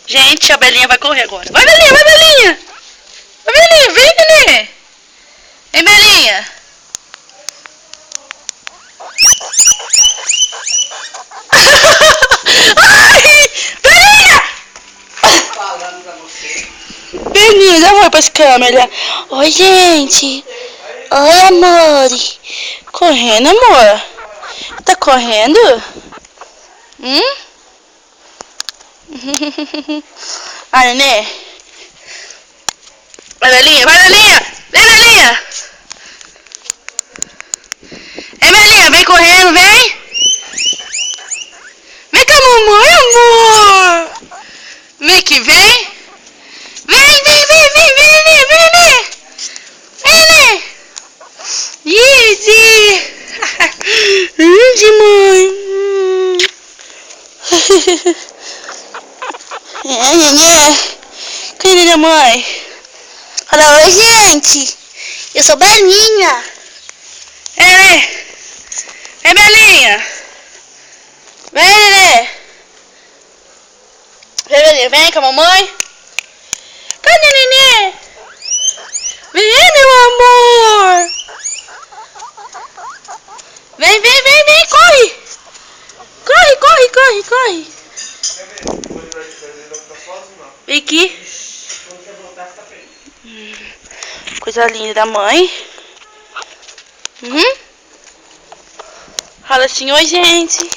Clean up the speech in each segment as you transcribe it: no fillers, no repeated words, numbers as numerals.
Gente, a Belinha vai correr agora. Vai, Belinha, vai, Belinha! Vai, Belinha, vem, nenê! Vem, Belinha! Ai! Belinha! Falando pra você. Belinha, já foi pras câmeras. Oi, gente. Oi, amor. Correndo, amor? Tá correndo? Vai, nenê. Vai, Belinha, vai, Belinha. Vem, Belinha. Vem, Belinha, vem correndo, vem. Vem com a mamãe, amor. Vem que vem. Vem, vem, vem, vem, vem, nenê, vem, nenê. Vem, nenê. Easy. Easy, mãe. É, nenê. Cadê a mãe? Fala, oi, gente. Eu sou Belinha. É, nenê. Vem, Belinha. Vem, nenê. Vem, Belinha, vem com a mamãe. Cadê, nenê? Vem, meu amor. Vem, vem, vem, vem, corre. Corre, corre, corre, corre. Vem aqui. Coisa linda da mãe. Fala assim, oi, gente.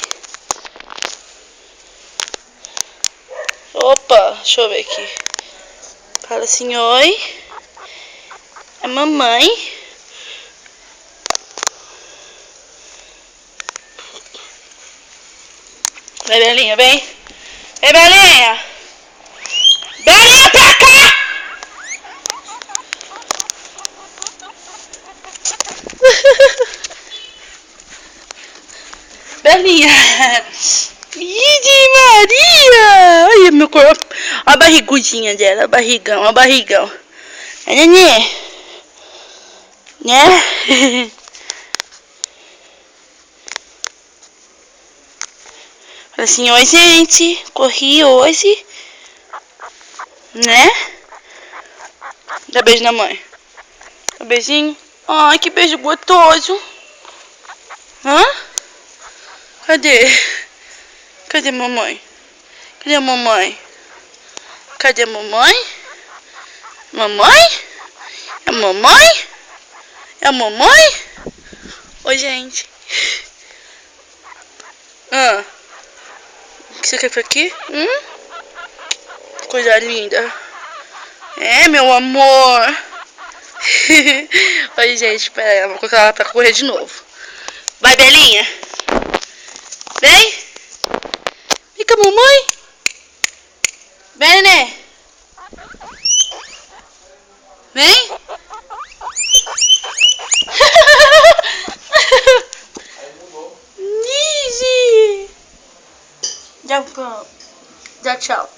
Opa, deixa eu ver aqui. Fala assim, oi. É mamãe. Vem, Belinha, vem. Vem, Belinha. Belinha, pra cá. Belinha. Ide Maria. Olha meu corpo. Olha a barrigudinha dela. Barrigão, ó barrigão. É, nenê. Né? Fala assim, oi, gente. Corri hoje. Né? Dá beijo na mãe. Dá beijinho. Ai, que beijo gostoso. Hã? Cadê? Cadê a mamãe? Cadê a mamãe? Cadê a mamãe? Mamãe? É a mamãe? É a mamãe? Oi, gente. O que você quer por aqui? Coisa linda. É, meu amor. Oi, gente, pera, vou colocar ela pra correr de novo. Vai, Belinha. Vem. Vem com a mamãe. Vem, né? Vem. Easy. Já tchau.